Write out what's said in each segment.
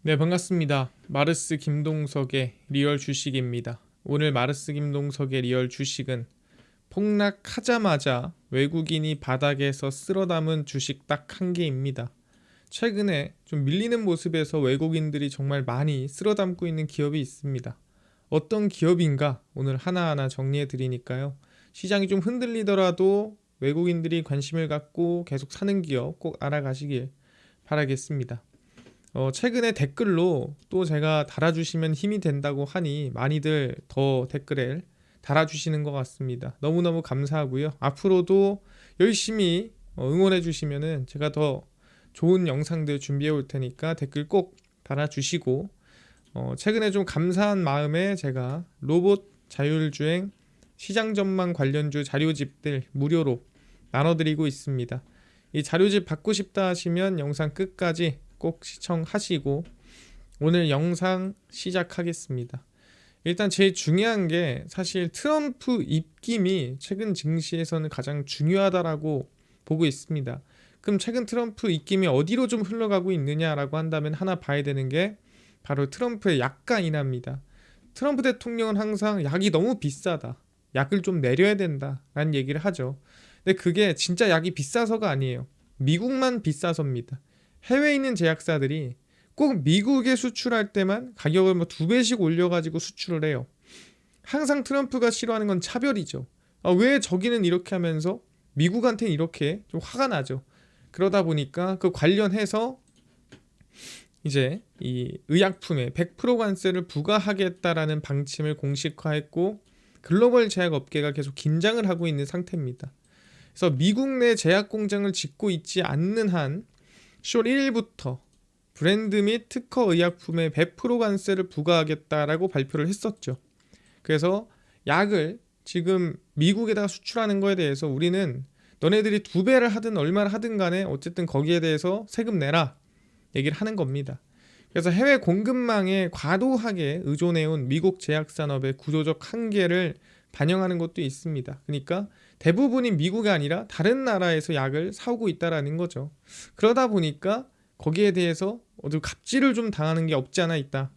네, 반갑습니다. 마르스 김동석의 리얼 주식입니다. 오늘 마르스 김동석의 리얼 주식은 폭락하자마자 외국인이 바닥에서 쓸어 담은 주식 딱 한 개입니다. 최근에 좀 밀리는 모습에서 외국인들이 정말 많이 쓸어 담고 있는 기업이 있습니다. 어떤 기업인가 오늘 하나하나 정리해 드리니까요. 시장이 좀 흔들리더라도 외국인들이 관심을 갖고 계속 사는 기업 꼭 알아가시길 바라겠습니다. 최근에 댓글로 또 제가 달아주시면 힘이 된다고 하니 많이들 더 댓글을 달아주시는 것 같습니다. 너무너무 감사하고요. 앞으로도 열심히 응원해 주시면은 제가 더 좋은 영상들 준비해 올 테니까 댓글 꼭 달아주시고, 최근에 좀 감사한 마음에 제가 로봇 자율주행 시장 전망 관련주 자료집들 무료로 나눠드리고 있습니다. 이 자료집 받고 싶다 하시면 영상 끝까지 꼭 시청하시고 오늘 영상 시작하겠습니다. 일단 제일 중요한 게 사실 트럼프 입김이 최근 증시에서는 가장 중요하다라고 보고 있습니다. 그럼 최근 트럼프 입김이 어디로 좀 흘러가고 있느냐라고 한다면 하나 봐야 되는 게 바로 트럼프의 약가 인하입니다. 트럼프 대통령은 항상 약이 너무 비싸다, 약을 좀 내려야 된다라는 얘기를 하죠. 근데 그게 진짜 약이 비싸서가 아니에요. 미국만 비싸서입니다. 해외에 있는 제약사들이 꼭 미국에 수출할 때만 가격을 뭐 2배씩 올려가지고 수출을 해요. 항상 트럼프가 싫어하는 건 차별이죠. 왜 저기는 이렇게 하면서 미국한테는 이렇게 좀 화가 나죠. 그러다 보니까 그 관련해서 이제 이 의약품에 100% 관세를 부과하겠다라는 방침을 공식화했고 글로벌 제약 업계가 계속 긴장을 하고 있는 상태입니다. 그래서 미국 내 제약 공장을 짓고 있지 않는 한 10월 1일부터 브랜드 및 특허 의약품에 100% 관세를 부과하겠다라고 발표를 했었죠. 그래서 약을 지금 미국에다가 수출하는 거에 대해서 우리는 너네들이 2배를 하든 얼마를 하든 간에 어쨌든 거기에 대해서 세금 내라 얘기를 하는 겁니다. 그래서 해외 공급망에 과도하게 의존해온 미국 제약산업의 구조적 한계를 반영하는 것도 있습니다. 그러니까 대부분이 미국이 아니라 다른 나라에서 약을 사오고 있다라는 거죠. 그러다 보니까 거기에 대해서 어디 갑질을 좀 당하는 게 없지 않아 있다.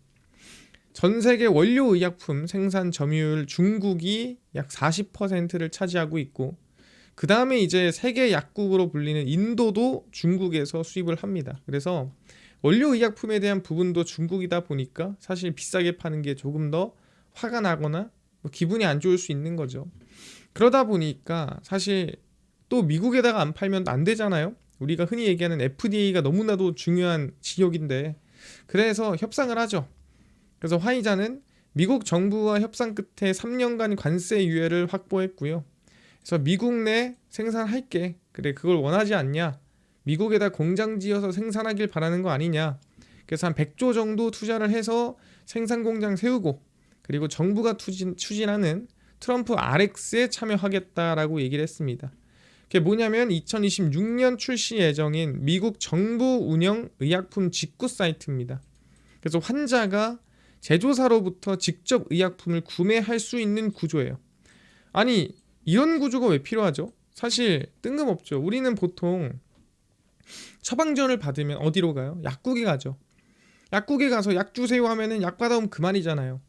전 세계 원료 의약품 생산 점유율 중국이 약 40%를 차지하고 있고, 그 다음에 이제 세계 약국으로 불리는 인도도 중국에서 수입을 합니다. 그래서 원료 의약품에 대한 부분도 중국이다 보니까 사실 비싸게 파는 게 조금 더 화가 나거나 뭐 기분이 안 좋을 수 있는 거죠. 그러다 보니까 사실 또 미국에다가 안 팔면 안 되잖아요. 우리가 흔히 얘기하는 FDA가 너무나도 중요한 지역인데, 그래서 협상을 하죠. 그래서 화이자는 미국 정부와 협상 끝에 3년간 관세 유예를 확보했고요. 그래서 미국 내 생산할게. 그래, 그걸 원하지 않냐? 미국에다 공장 지어서 생산하길 바라는 거 아니냐? 그래서 한 100조 정도 투자를 해서 생산 공장 세우고, 그리고 정부가 추진하는 트럼프 RX에 참여하겠다라고 얘기를 했습니다. 그게 뭐냐면 2026년 출시 예정인 미국 정부 운영 의약품 직구 사이트입니다. 그래서 환자가 제조사로부터 직접 의약품을 구매할 수 있는 구조예요. 아니, 이런 구조가 왜 필요하죠? 사실 뜬금없죠. 우리는 보통 처방전을 받으면 어디로 가요? 약국에 가죠. 약국에 가서 약 주세요 하면은 약 받아오면 그만이잖아요.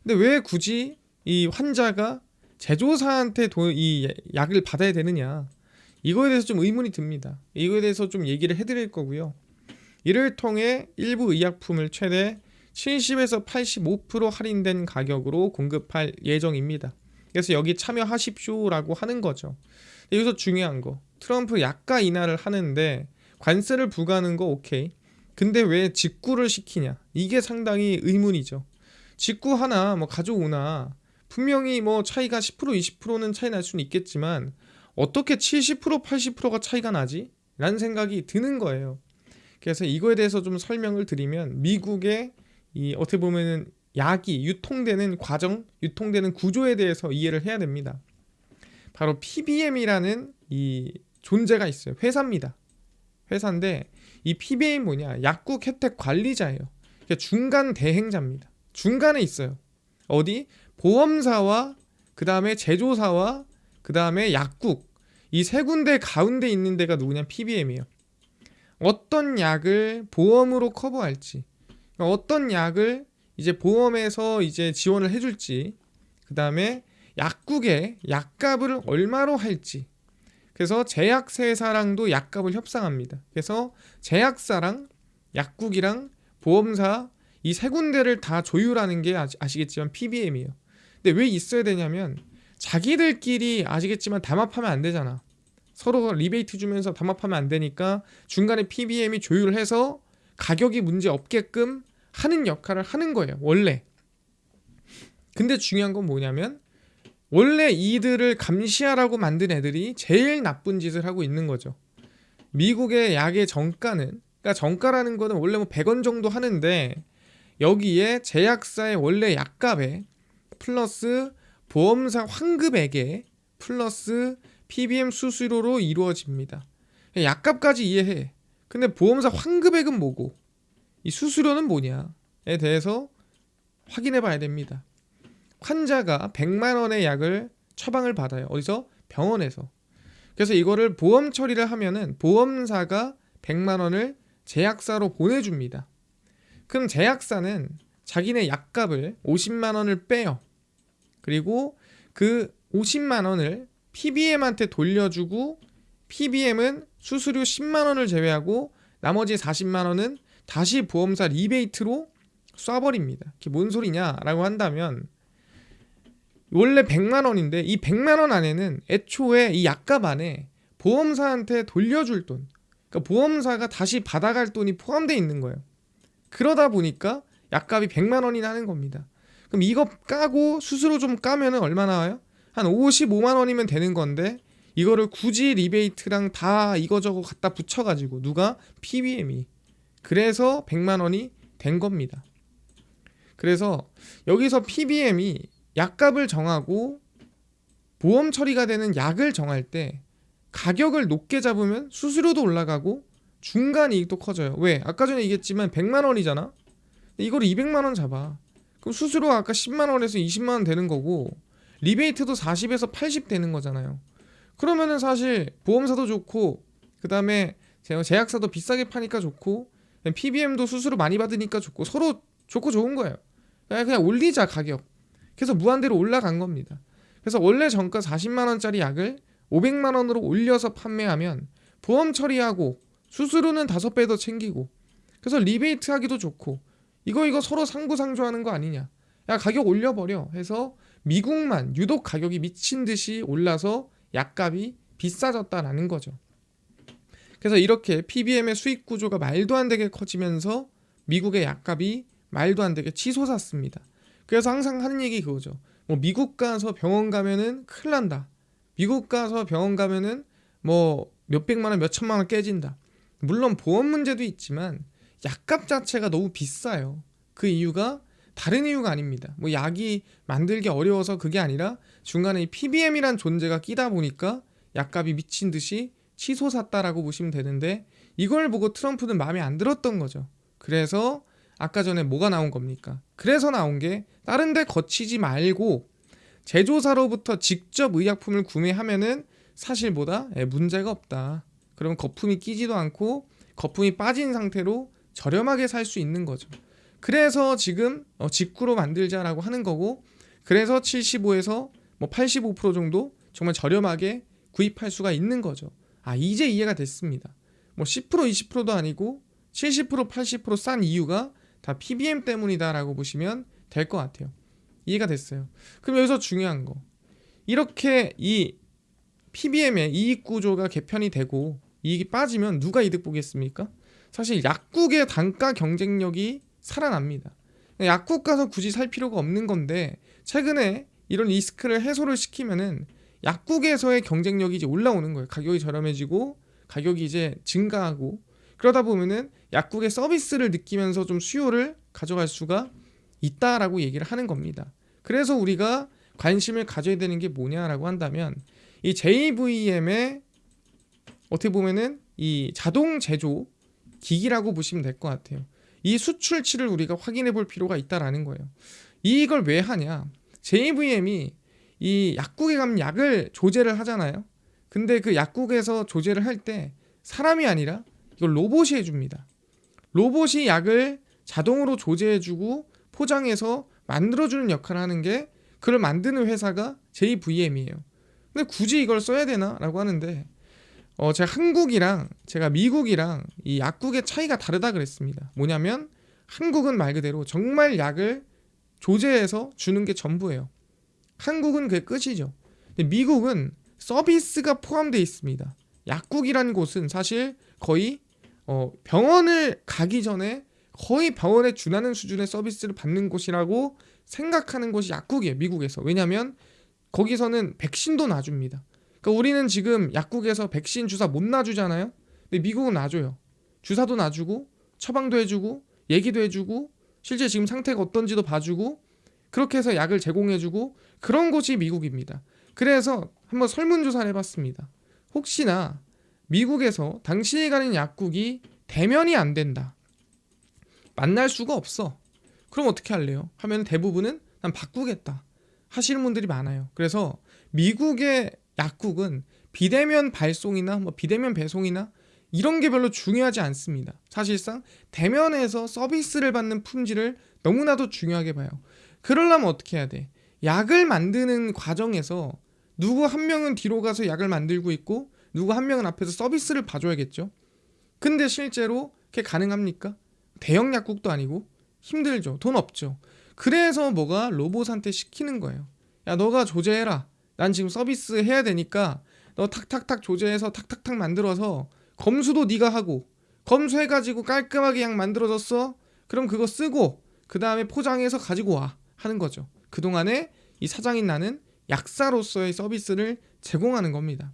근데 왜 굳이 이 환자가 제조사한테 이 약을 받아야 되느냐? 이거에 대해서 좀 의문이 듭니다. 이거에 대해서 좀 얘기를 해드릴 거고요. 이를 통해 일부 의약품을 최대 70에서 85% 할인된 가격으로 공급할 예정입니다. 그래서 여기 참여하십시오라고 하는 거죠. 여기서 중요한 거, 트럼프 약가 인하를 하는데 관세를 부과하는 거 오케이. 근데 왜 직구를 시키냐? 이게 상당히 의문이죠. 직구 하나 뭐 가져오나 분명히 뭐 차이가 10% 20%는 차이 날 수는 있겠지만 어떻게 70% 80%가 차이가 나지? 라는 생각이 드는 거예요. 그래서 이거에 대해서 좀 설명을 드리면 미국의 이 어떻게 보면은 약이 유통되는 과정, 유통되는 구조에 대해서 이해를 해야 됩니다. 바로 PBM이라는 이 존재가 있어요. 회사입니다. 회사인데 이 PBM 뭐냐? 약국 혜택 관리자예요. 그러니까 중간 대행자입니다. 중간에 있어요. 어디? 보험사와 그 다음에 제조사와 그 다음에 약국, 이 세 군데 가운데 있는 데가 누구냐? PBM이에요. 어떤 약을 보험으로 커버할지, 그러니까 어떤 약을 이제 보험에서 이제 지원을 해줄지, 그 다음에 약국에 약값을 얼마로 할지. 그래서 제약회사랑도 약값을 협상합니다. 그래서 제약사랑 약국이랑 보험사 이 세 군데를 다 조율하는 게 아시겠지만 PBM이에요. 근데 왜 있어야 되냐면 자기들끼리 아시겠지만 담합하면 안 되잖아. 서로 리베이트 주면서 담합하면 안 되니까 중간에 PBM이 조율해서 가격이 문제 없게끔 하는 역할을 하는 거예요, 원래. 근데 중요한 건 뭐냐면 원래 이들을 감시하라고 만든 애들이 제일 나쁜 짓을 하고 있는 거죠. 미국의 약의 정가는, 그러니까 정가라는 거는 원래 뭐 100원 정도 하는데 여기에 제약사의 원래 약값에 플러스 보험사 환급액에 플러스 PBM 수수료로 이루어집니다. 약값까지 이해해. 근데 보험사 환급액은 뭐고 이 수수료는 뭐냐에 대해서 확인해 봐야 됩니다. 환자가 100만 원의 약을 처방을 받아요. 어디서? 병원에서. 그래서 이거를 보험 처리를 하면은 보험사가 100만 원을 제약사로 보내줍니다. 그럼 제약사는 자기네 약값을 50만 원을 빼요. 그리고 그 50만 원을 PBM한테 돌려주고 PBM은 수수료 10만 원을 제외하고 나머지 40만 원은 다시 보험사 리베이트로 쏴버립니다. 그게 뭔 소리냐라고 한다면 원래 100만 원인데 이 100만 원 안에는 애초에 이 약값 안에 보험사한테 돌려줄 돈, 그러니까 보험사가 다시 받아갈 돈이 포함되어 있는 거예요. 그러다 보니까 약값이 100만 원이 나는 겁니다. 그럼 이거 까고 수수료 좀 까면은 얼마 나와요? 한 55만 원이면 되는 건데 이거를 굳이 리베이트랑 다 이거저거 갖다 붙여가지고 누가? PBM이. 그래서 100만 원이 된 겁니다. 그래서 여기서 PBM이 약값을 정하고 보험 처리가 되는 약을 정할 때 가격을 높게 잡으면 수수료도 올라가고 중간 이익도 커져요. 왜? 아까 전에 얘기했지만 100만 원이잖아. 이걸 200만 원 잡아. 그럼 수수료가 아까 10만 원에서 20만 원 되는 거고 리베이트도 40에서 80 되는 거잖아요. 그러면은 사실 보험사도 좋고 그 다음에 제약사도 비싸게 파니까 좋고 PBM도 수수료 많이 받으니까 좋고 서로 좋고 좋은 거예요. 그냥 올리자 가격. 그래서 무한대로 올라간 겁니다. 그래서 원래 정가 40만 원짜리 약을 500만 원으로 올려서 판매하면 보험 처리하고 수수료는 5배 더 챙기고 그래서 리베이트 하기도 좋고 이거 서로 상부상조하는 거 아니냐. 야 가격 올려버려 해서 미국만 유독 가격이 미친 듯이 올라서 약값이 비싸졌다라는 거죠. 그래서 이렇게 PBM의 수익 구조가 말도 안 되게 커지면서 미국의 약값이 말도 안 되게 치솟았습니다. 그래서 항상 하는 얘기 그거죠. 뭐 미국 가서 병원 가면은 큰일 난다. 미국 가서 병원 가면은 뭐 몇백만 원, 몇천만 원 깨진다. 물론 보험 문제도 있지만 약값 자체가 너무 비싸요. 그 이유가 다른 이유가 아닙니다. 뭐 약이 만들기 어려워서 그게 아니라 중간에 이 PBM이란 존재가 끼다 보니까 약값이 미친 듯이 치솟았다라고 보시면 되는데 이걸 보고 트럼프는 마음에 안 들었던 거죠. 그래서 아까 전에 뭐가 나온 겁니까? 그래서 나온 게 다른 데 거치지 말고 제조사로부터 직접 의약품을 구매하면은 사실 뭐다? 문제가 없다. 그러면 거품이 끼지도 않고 거품이 빠진 상태로 저렴하게 살 수 있는 거죠. 그래서 지금 직구로 만들자라고 하는 거고 그래서 75에서 뭐 85% 정도 정말 저렴하게 구입할 수가 있는 거죠. 아 이제 이해가 됐습니다. 뭐 10% 20%도 아니고 70% 80%싼 이유가 다 PBM 때문이다라고 보시면 될 것 같아요. 이해가 됐어요. 그럼 여기서 중요한 거 이렇게 이 PBM의 이익 구조가 개편이 되고 이익이 빠지면 누가 이득 보겠습니까? 사실 약국의 단가 경쟁력이 살아납니다. 약국 가서 굳이 살 필요가 없는 건데 최근에 이런 리스크를 해소를 시키면은 약국에서의 경쟁력이 이제 올라오는 거예요. 가격이 저렴해지고 가격이 이제 증가하고 그러다 보면은 약국의 서비스를 느끼면서 좀 수요를 가져갈 수가 있다라고 얘기를 하는 겁니다. 그래서 우리가 관심을 가져야 되는 게 뭐냐라고 한다면 이 JVM의 어떻게 보면은 이 자동 제조 기기라고 보시면 될 것 같아요. 이 수출치를 우리가 확인해 볼 필요가 있다라는 거예요. 이걸 왜 하냐? JVM이 이 약국에 가면 약을 조제를 하잖아요. 근데 그 약국에서 조제를 할 때 사람이 아니라 이걸 로봇이 해줍니다. 로봇이 약을 자동으로 조제해주고 포장해서 만들어주는 역할을 하는 게 그걸 만드는 회사가 JVM이에요. 근데 굳이 이걸 써야 되나? 라고 하는데 제가 한국이랑 제가 미국이랑 이 약국의 차이가 다르다 그랬습니다. 뭐냐면 한국은 말 그대로 정말 약을 조제해서 주는 게 전부예요. 한국은 그게 끝이죠. 근데 미국은 서비스가 포함되어 있습니다. 약국이라는 곳은 사실 거의 병원을 가기 전에 거의 병원에 준하는 수준의 서비스를 받는 곳이라고 생각하는 곳이 약국이에요. 미국에서. 왜냐하면 거기서는 백신도 놔줍니다. 그러니까 우리는 지금 약국에서 백신 주사 못 놔주잖아요. 근데 미국은 놔줘요. 주사도 놔주고 처방도 해주고 얘기도 해주고 실제 지금 상태가 어떤지도 봐주고 그렇게 해서 약을 제공해주고 그런 곳이 미국입니다. 그래서 한번 설문조사를 해봤습니다. 혹시나 미국에서 당신이 가는 약국이 대면이 안 된다. 만날 수가 없어. 그럼 어떻게 할래요? 하면 대부분은 난 바꾸겠다 하시는 분들이 많아요. 그래서 미국의 약국은 비대면 발송이나 비대면 배송이나 이런 게 별로 중요하지 않습니다. 사실상 대면에서 서비스를 받는 품질을 너무나도 중요하게 봐요. 그러려면 어떻게 해야 돼? 약을 만드는 과정에서 누구 한 명은 뒤로 가서 약을 만들고 있고 누구 한 명은 앞에서 서비스를 봐줘야겠죠. 근데 실제로 그게 가능합니까? 대형 약국도 아니고 힘들죠. 돈 없죠. 그래서 뭐가 로봇한테 시키는 거예요. 야, 너가 조제해라. 난 지금 서비스 해야 되니까 너 탁탁탁 조제해서 탁탁탁 만들어서 검수도 네가 하고 검수해가지고 깔끔하게 약 만들어졌어. 그럼 그거 쓰고 그 다음에 포장해서 가지고 와 하는 거죠. 그동안에 이 사장인 나는 약사로서의 서비스를 제공하는 겁니다.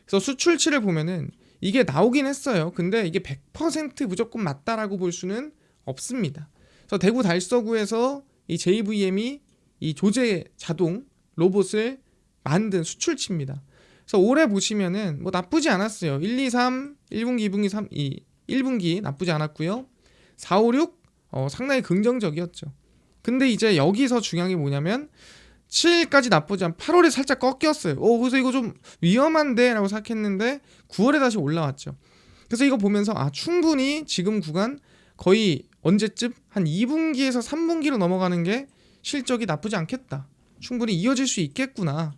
그래서 수출치를 보면은 이게 나오긴 했어요. 근데 이게 100% 무조건 맞다라고 볼 수는 없습니다. 그래서 대구 달서구에서 이 JVM이 이 조제 자동 로봇을 만든 수출치입니다. 그래서 올해 보시면은 나쁘지 않았어요. 1, 2, 3, 1분기, 2분기, 3, 1분기 나쁘지 않았고요. 4, 5, 6 상당히 긍정적이었죠. 근데 이제 여기서 중요한 게 뭐냐면 7일까지 나쁘지 않 8월에 살짝 꺾였어요. 그래서 이거 좀 위험한데 라고 생각했는데 9월에 다시 올라왔죠. 그래서 이거 보면서 충분히 지금 구간 거의 언제쯤 한 2분기에서 3분기로 넘어가는 게 실적이 나쁘지 않겠다. 충분히 이어질 수 있겠구나.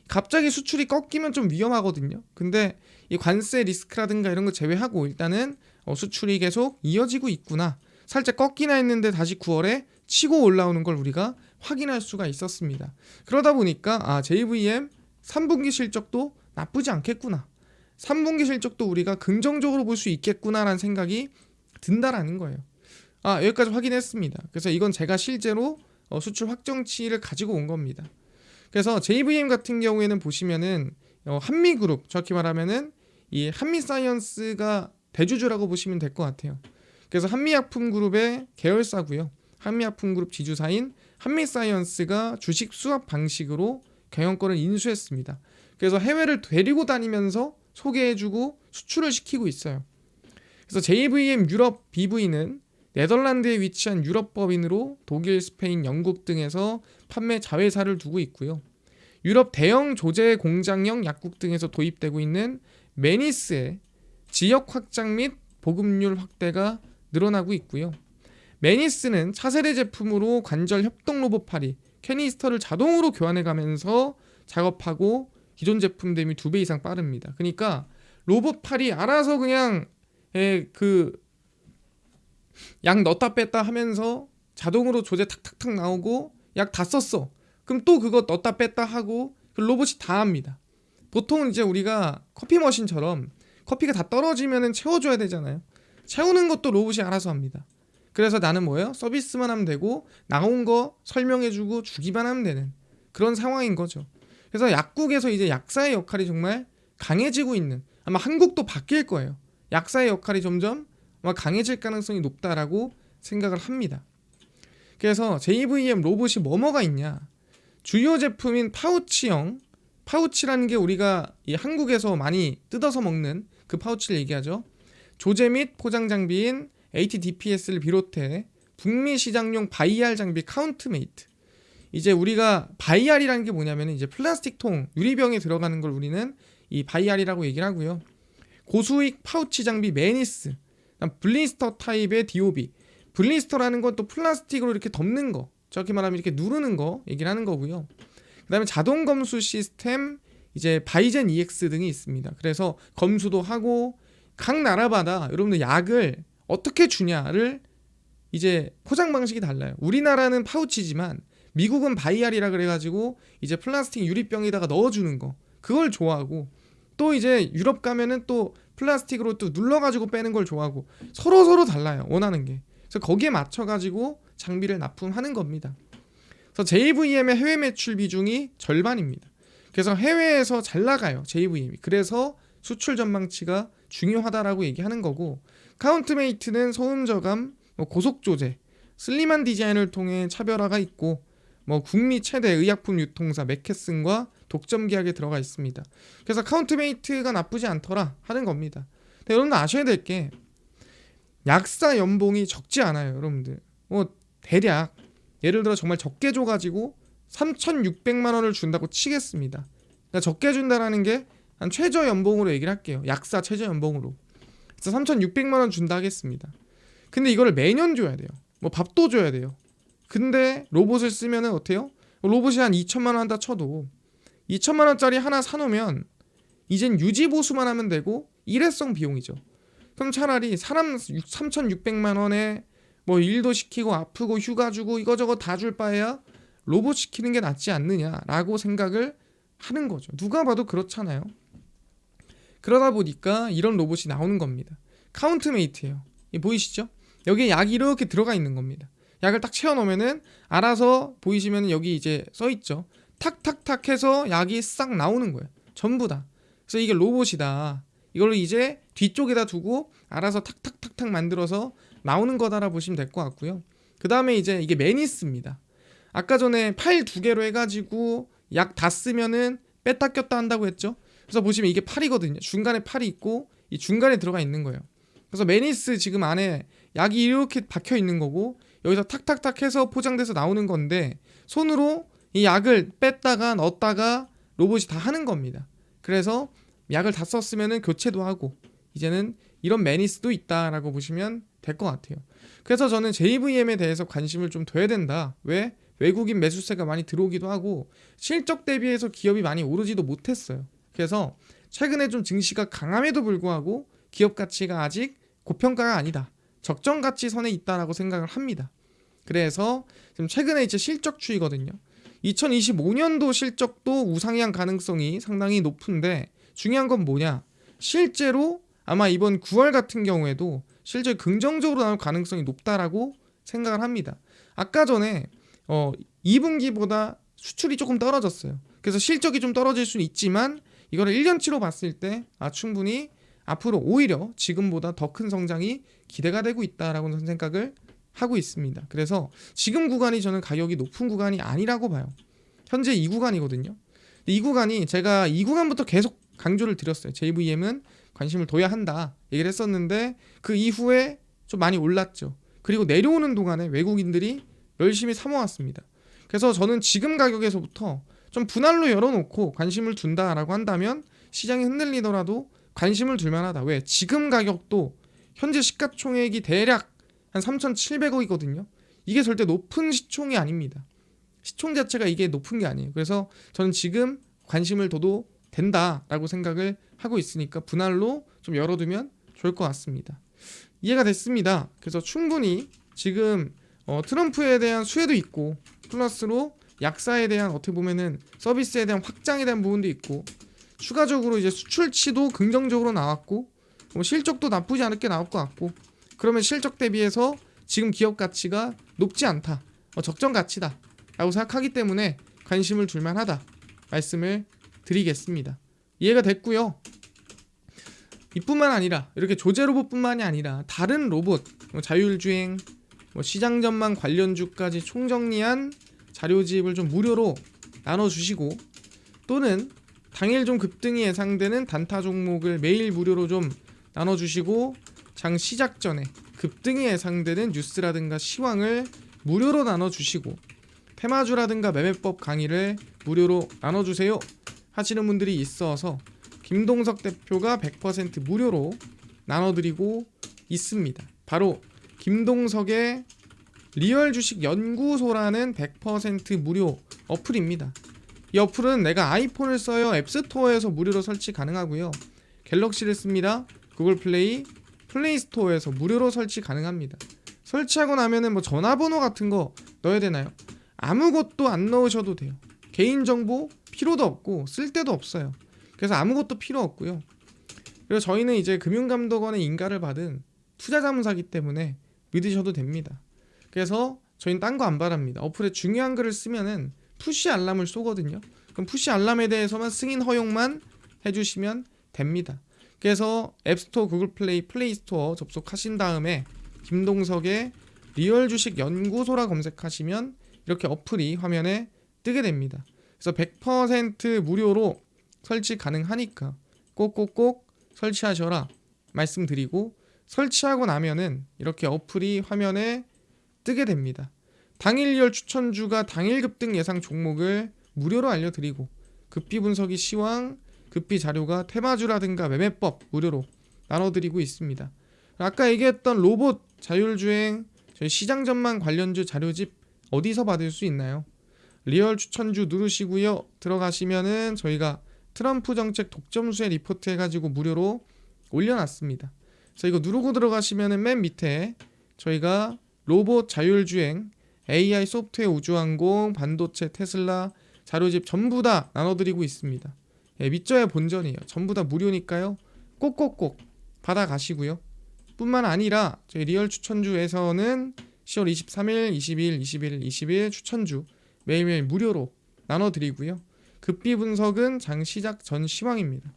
갑자기 수출이 꺾이면 좀 위험하거든요. 근데 이 관세 리스크라든가 이런 거 제외하고 일단은 수출이 계속 이어지고 있구나. 살짝 꺾이나 했는데 다시 9월에 치고 올라오는 걸 우리가 확인할 수가 있었습니다. 그러다 보니까 JVM 3분기 실적도 나쁘지 않겠구나. 3분기 실적도 우리가 긍정적으로 볼 수 있겠구나라는 생각이 든다라는 거예요. 여기까지 확인했습니다. 그래서 이건 제가 실제로 수출 확정치를 가지고 온 겁니다. 그래서 JVM 같은 경우에는 보시면은 한미그룹, 정확히 말하면은 이 한미사이언스가 대주주라고 보시면 될 것 같아요. 그래서 한미약품그룹의 계열사고요. 한미약품그룹 지주사인 한미사이언스가 주식 수합 방식으로 경영권을 인수했습니다. 그래서 해외를 데리고 다니면서 소개해주고 수출을 시키고 있어요. 그래서 JVM 유럽 BV는 네덜란드에 위치한 유럽법인으로 독일, 스페인, 영국 등에서 판매 자회사를 두고 있고요. 유럽 대형 조제 공장형 약국 등에서 도입되고 있는 매니스의 지역 확장 및 보급률 확대가 늘어나고 있고요. 매니스는 차세대 제품으로 관절 협동 로봇 팔이 캐니스터를 자동으로 교환해가면서 작업하고 기존 제품 대비 2배 이상 빠릅니다. 그러니까 로봇 팔이 알아서 그냥 약 넣었다 뺐다 하면서 자동으로 조제 탁탁탁 나오고 약 다 썼어. 그럼 또 그거 넣었다 뺐다 하고 그 로봇이 다 합니다. 보통은 이제 우리가 커피 머신처럼 커피가 다 떨어지면 채워줘야 되잖아요. 채우는 것도 로봇이 알아서 합니다. 그래서 나는 뭐예요? 서비스만 하면 되고 나온 거 설명해주고 주기만 하면 되는 그런 상황인 거죠. 그래서 약국에서 이제 약사의 역할이 정말 강해지고 있는, 아마 한국도 바뀔 거예요. 약사의 역할이 점점 아마 강해질 가능성이 높다라고 생각을 합니다. 그래서 JVM 로봇이 뭐가 있냐? 주요 제품인 파우치형, 파우치라는 게 우리가 이 한국에서 많이 뜯어서 먹는 그 파우치를 얘기하죠. 조제 및 포장 장비인 ATDPS를 비롯해 북미 시장용 바이알 장비 카운트메이트. 이제 우리가 바이알이라는 게 뭐냐면 이제 플라스틱 통, 유리병에 들어가는 걸 우리는 이 바이알이라고 얘기를 하고요. 고수익 파우치 장비 매니스, 블리스터 타입의 DOB. 블리스터라는 건 또 플라스틱으로 이렇게 덮는 거, 저렇게 말하면 이렇게 누르는 거 얘기를 하는 거고요. 그 다음에 자동 검수 시스템, 이제 바이젠 EX 등이 있습니다. 그래서 검수도 하고, 각 나라마다 여러분들 약을 어떻게 주냐를 이제 포장 방식이 달라요. 우리나라는 파우치지만 미국은 바이알이라 그래가지고 이제 플라스틱 유리병에다가 넣어주는 거, 그걸 좋아하고, 또 이제 유럽 가면은 또 플라스틱으로 또 눌러가지고 빼는 걸 좋아하고, 서로 달라요, 원하는 게. 그래서 거기에 맞춰가지고 장비를 납품하는 겁니다. 그래서 JVM의 해외 매출 비중이 절반입니다. 그래서 해외에서 잘 나가요, JVM이. 그래서 수출 전망치가 중요하다라고 얘기하는 거고, 카운트메이트는 소음 저감, 고속 조제, 슬림한 디자인을 통해 차별화가 있고, 국미 최대 의약품 유통사 맥케슨과 독점 계약에 들어가 있습니다. 그래서 카운트메이트가 나쁘지 않더라 하는 겁니다. 근데 여러분들 아셔야 될 게, 약사 연봉이 적지 않아요, 여러분들. 대략 예를 들어 정말 적게 줘가지고 3,600만 원을 준다고 치겠습니다. 그러니까 적게 준다라는 게 한 최저 연봉으로 얘기를 할게요. 약사 최저 연봉으로. 그래서 3,600만 원 준다 하겠습니다. 근데 이거를 매년 줘야 돼요. 밥도 줘야 돼요. 근데 로봇을 쓰면은 어때요? 로봇이 한 2천만 원 한다 쳐도 2천만 원짜리 하나 사놓으면 이젠 유지 보수만 하면 되고 일회성 비용이죠. 그럼 차라리 사람 3,600만 원에 일도 시키고 아프고 휴가 주고 이거저거 다 줄 바에야 로봇 시키는 게 낫지 않느냐라고 생각을 하는 거죠. 누가 봐도 그렇잖아요. 그러다 보니까 이런 로봇이 나오는 겁니다. 카운트메이트예요. 보이시죠? 여기에 약이 이렇게 들어가 있는 겁니다. 약을 딱 채워 놓으면은 알아서, 보이시면 여기 이제 써 있죠. 탁탁탁 해서 약이 싹 나오는 거예요. 전부 다. 그래서 이게 로봇이다. 이걸 이제 뒤쪽에다 두고 알아서 탁탁탁탁 만들어서 나오는 거다라 보시면 될 것 같고요. 그 다음에 이제 이게 매니스입니다. 아까 전에 파일 2개로 해가지고 약 다 쓰면은 뺐다 꼈다 한다고 했죠. 그래서 보시면 이게 팔이거든요. 중간에 팔이 있고 이 중간에 들어가 있는 거예요. 그래서 매니스 지금 안에 약이 이렇게 박혀 있는 거고, 여기서 탁탁탁 해서 포장돼서 나오는 건데, 손으로 이 약을 뺐다가 넣었다가 로봇이 다 하는 겁니다. 그래서 약을 다 썼으면은 교체도 하고, 이제는 이런 매니스도 있다라고 보시면 될 것 같아요. 그래서 저는 JVM에 대해서 관심을 좀 둬야 된다. 왜? 외국인 매수세가 많이 들어오기도 하고 실적 대비해서 기업이 많이 오르지도 못했어요. 그래서 최근에 좀 증시가 강함에도 불구하고 기업 가치가 아직 고평가가 아니다, 적정 가치 선에 있다라고 생각을 합니다. 그래서 지금 최근에 이제 실적 추이거든요. 2025년도 실적도 우상향 가능성이 상당히 높은데, 중요한 건 뭐냐? 실제로 아마 이번 9월 같은 경우에도 실제 긍정적으로 나올 가능성이 높다라고 생각을 합니다. 아까 전에 2분기보다 수출이 조금 떨어졌어요. 그래서 실적이 좀 떨어질 수는 있지만 이거를 1년치로 봤을 때 충분히 앞으로 오히려 지금보다 더 큰 성장이 기대가 되고 있다라고 생각을 하고 있습니다. 그래서 지금 구간이 저는 가격이 높은 구간이 아니라고 봐요. 현재 이 구간이거든요. 이 구간이 제가 이 구간부터 계속 강조를 드렸어요. JVM은 관심을 둬야 한다 얘기를 했었는데, 그 이후에 좀 많이 올랐죠. 그리고 내려오는 동안에 외국인들이 열심히 사모았습니다. 그래서 저는 지금 가격에서부터 좀 분할로 열어놓고 관심을 둔다라고 한다면 시장이 흔들리더라도 관심을 둘 만하다. 왜? 지금 가격도 현재 시가총액이 대략 한 3,700억이거든요. 이게 절대 높은 시총이 아닙니다. 시총 자체가 이게 높은 게 아니에요. 그래서 저는 지금 관심을 둬도 된다라고 생각을 하고 있으니까 분할로 좀 열어두면 좋을 것 같습니다. 이해가 됐습니다. 그래서 충분히 지금 트럼프에 대한 수혜도 있고, 플러스로 약사에 대한 어떻게 보면은 서비스에 대한 확장에 대한 부분도 있고, 추가적으로 이제 수출치도 긍정적으로 나왔고, 실적도 나쁘지 않게 나올 것 같고, 그러면 실적 대비해서 지금 기업 가치가 높지 않다, 적정 가치다 라고 생각하기 때문에 관심을 둘 만하다 말씀을 드리겠습니다. 이해가 됐고요. 이뿐만 아니라 이렇게 조제 로봇뿐만이 아니라 다른 로봇, 자율주행, 시장 전망 관련주까지 총정리한 자료집을 좀 무료로 나눠주시고, 또는 당일 좀 급등이 예상되는 단타 종목을 매일 무료로 좀 나눠주시고, 장 시작 전에 급등이 예상되는 뉴스라든가 시황을 무료로 나눠주시고, 테마주라든가 매매법 강의를 무료로 나눠주세요 하시는 분들이 있어서 김동석 대표가 100% 무료로 나눠드리고 있습니다. 바로 김동석의 리얼 주식 연구소라는 100% 무료 어플입니다. 이 어플은 내가 아이폰을 써요 앱스토어에서 무료로 설치 가능하고요. 갤럭시를 씁니다. 구글 플레이, 플레이 스토어에서 무료로 설치 가능합니다. 설치하고 나면은 뭐 전화번호 같은 거 넣어야 되나요? 아무것도 안 넣으셔도 돼요. 개인정보 필요도 없고 쓸 데도 없어요. 그래서 아무것도 필요 없고요. 그리고 저희는 이제 금융감독원의 인가를 받은 투자자문사기 때문에 믿으셔도 됩니다. 그래서 저희는 딴 거 안 바랍니다. 어플에 중요한 글을 쓰면은 푸시 알람을 쏘거든요. 그럼 푸시 알람에 대해서만 승인 허용만 해주시면 됩니다. 그래서 앱스토어, 구글 플레이, 플레이 스토어 접속하신 다음에 김동석의 리얼 주식 연구소라 검색하시면 이렇게 어플이 화면에 뜨게 됩니다. 그래서 100% 무료로 설치 가능하니까 꼭꼭꼭 설치하셔라 말씀드리고, 설치하고 나면은 이렇게 어플이 화면에 뜨게 됩니다. 당일 리얼 추천주가 당일 급등 예상 종목을 무료로 알려드리고, 급비 분석이 시황, 급비 자료가 테마주라든가 매매법 무료로 나눠드리고 있습니다. 아까 얘기했던 로봇, 자율주행, 저희 시장 전망 관련주 자료집 어디서 받을 수 있나요? 리얼 추천주 누르시고요. 들어가시면은 저희가 트럼프 정책 독점수에 리포트 해가지고 무료로 올려놨습니다. 그래서 이거 누르고 들어가시면은 맨 밑에 저희가 로봇, 자율주행, AI 소프트웨어, 우주항공, 반도체, 테슬라 자료집 전부 다 나눠드리고 있습니다. 예, 믿져야 본전이에요. 전부 다 무료니까요. 꼭꼭꼭 받아가시고요. 뿐만 아니라 저희 리얼 추천주에서는 10월 23일, 20일, 21일, 20일 추천주 매일매일 무료로 나눠드리고요. 급비 분석은 장 시작 전 시황입니다.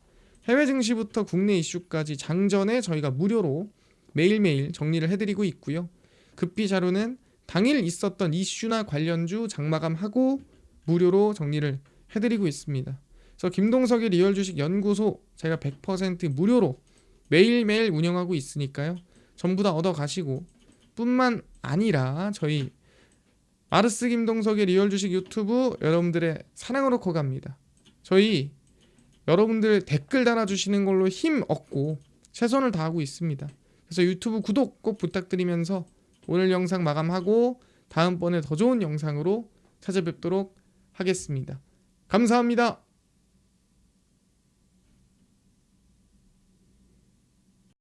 해외 증시부터 국내 이슈까지 장전에 저희가 무료로 매일매일 정리를 해드리고 있고요. 급비 자료는 당일 있었던 이슈나 관련주 장마감하고 무료로 정리를 해드리고 있습니다. 그래서 김동석의 리얼 주식 연구소 제가 100% 무료로 매일매일 운영하고 있으니까요. 전부 다 얻어가시고, 뿐만 아니라 저희 마르스 김동석의 리얼 주식 유튜브 여러분들의 사랑으로 커갑니다. 저희 여러분들 댓글 달아주시는 걸로 힘 얻고 최선을 다하고 있습니다. 그래서 유튜브 구독 꼭 부탁드리면서 오늘 영상 마감하고 다음번에 더 좋은 영상으로 찾아뵙도록 하겠습니다. 감사합니다.